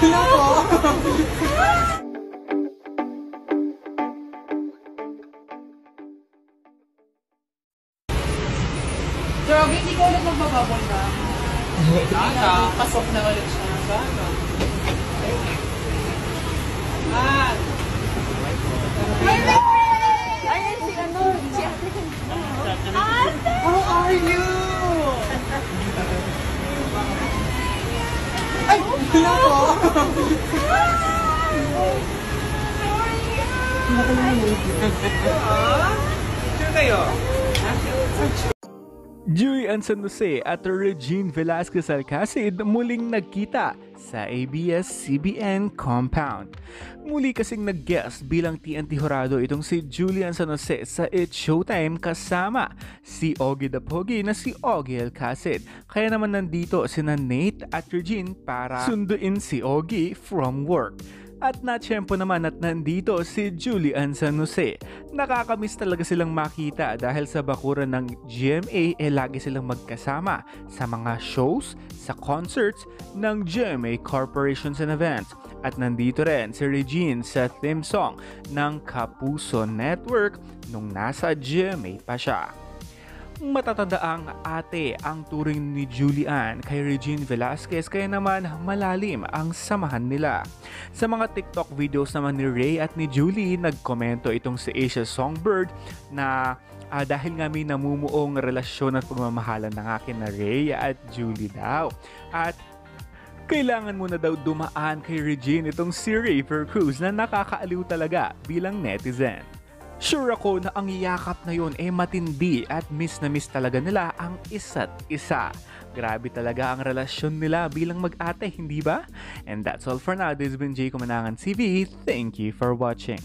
Jogi, hindi ko ulit magbababol na. Pasok na ulit siya. Sana. Ayan si ano, si Ate. How are you? Ay, nako. Sino kayo? Julian San Jose at Regine Velasquez Alcacid muling nagkita sa ABS-CBN compound. Muli kasing nag-guest bilang TNT Jurado itong si Julian San Jose sa It's Showtime kasama si Ogie the Pogie na si Ogie Alcacid. Kaya naman nandito sina Nate at Regine para sunduin si Ogie from work. At natsyempo naman at nandito si Julian San Jose. Nakakamiss talaga silang makita dahil sa bakuran ng GMA lagi silang magkasama sa mga shows, sa concerts ng GMA Corporations and Events. At nandito rin si Regine sa theme song ng Kapuso Network nung nasa GMA pa siya. Matatandaang ate ang turing ni Julian kay Regine Velasquez kaya naman malalim ang samahan nila. Sa mga TikTok videos naman ni Ray at ni Julie, nagkomento itong si Asia Songbird na dahil nga may namumuong relasyon at pagmamahalan ng akin na Ray at Julie daw. At kailangan mo na daw dumaan kay Regine itong si Ray Cruz na nakakaaliw talaga bilang netizen. Sure ako na ang yakap na yun matindi at miss na miss talaga nila ang isa't isa. Grabe talaga ang relasyon nila bilang mag-ate, hindi ba? And that's all for now. This has been Jay Kumanangan TV. Thank you for watching.